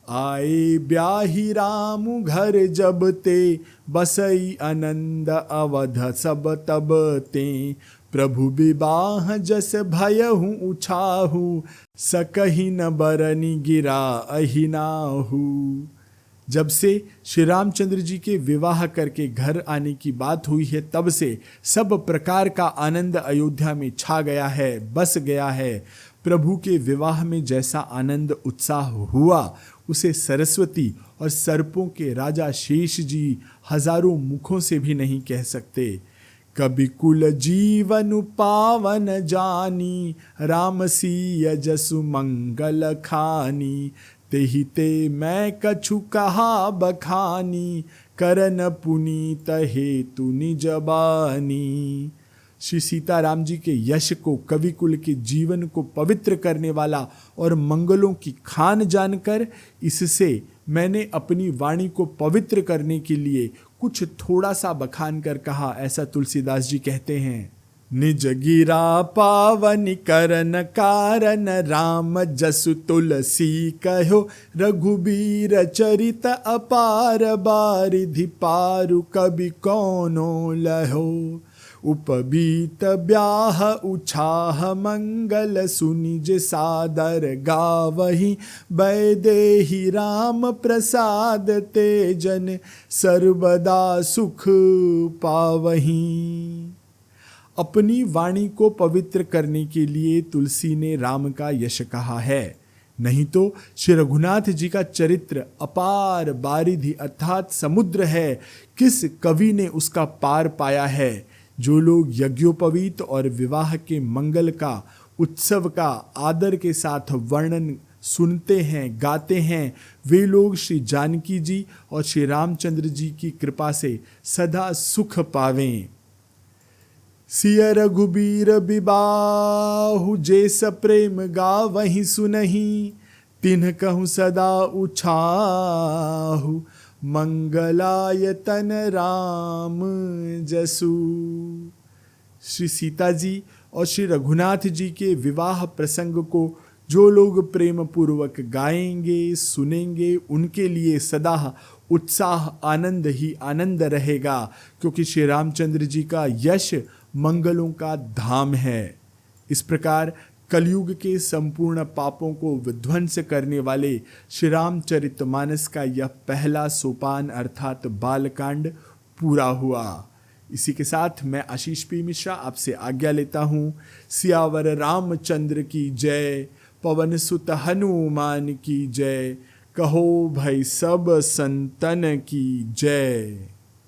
[SPEAKER 1] आए ब्याही रामु घर जब ते, बसई आनंद अवध सब तब ते, प्रभु विवाह जस भयहु उछाहु, सकहि न बरनी गिरा अहिनाहु। जब से श्री रामचंद्र जी के विवाह करके घर आने की बात हुई है तब से सब प्रकार का आनंद अयोध्या में छा गया है, बस गया है। प्रभु के विवाह में जैसा आनंद उत्साह हुआ उसे सरस्वती और सर्पों के राजा शेष जी हजारों मुखों से भी नहीं कह सकते। कबि कुल जीवन पावन जानी, राम सिय जसु मंगल खानी, तेहि ते मैं कछु कहा बखानी, करन पुनीत हेतु निजबानी। श्री सीताराम जी के यश को, कवि कुल के जीवन को पवित्र करने वाला और मंगलों की खान जानकर इससे मैंने अपनी वाणी को पवित्र करने के लिए कुछ थोड़ा सा बखान कर कहा, ऐसा तुलसीदास जी कहते हैं। निज गिरा पावन करन कारण, राम जसु तुलसी कहो, रघुबीर चरित अपार, बारिधि पारु कवि कौनो लहो। उपबीत ब्याह उछाह मंगल सुनिज सादर गावही, वैदेही राम प्रसाद तेजन सर्वदा सुख पावही। अपनी वाणी को पवित्र करने के लिए तुलसी ने राम का यश कहा है, नहीं तो श्री रघुनाथ जी का चरित्र अपार बारिधि अर्थात समुद्र है, किस कवि ने उसका पार पाया है। जो लोग यज्ञोपवीत और विवाह के मंगल का, उत्सव का आदर के साथ वर्णन सुनते हैं, गाते हैं, वे लोग श्री जानकी जी और श्री रामचंद्र जी की कृपा से सदा सुख पावें। सिय रघुबीर बिबाहु जैस प्रेम गावहि सुनहि, तिन्ह कहूँ सदा उछाहु मंगलायतन राम जसु। श्री सीता जी और श्री रघुनाथ जी के विवाह प्रसंग को जो लोग प्रेम पूर्वक गाएंगे, सुनेंगे, उनके लिए सदा उत्साह आनंद ही आनंद रहेगा, क्योंकि श्री रामचंद्र जी का यश मंगलों का धाम है। इस प्रकार कलयुग के संपूर्ण पापों को विध्वंस करने वाले श्री रामचरितमानस का यह पहला सोपान अर्थात बालकांड पूरा हुआ। इसी के साथ मैं आशीष पी मिश्रा आपसे आज्ञा लेता हूँ। सियावर रामचंद्र की जय, पवन सुत हनुमान की जय, कहो भाई सब संतन की जय।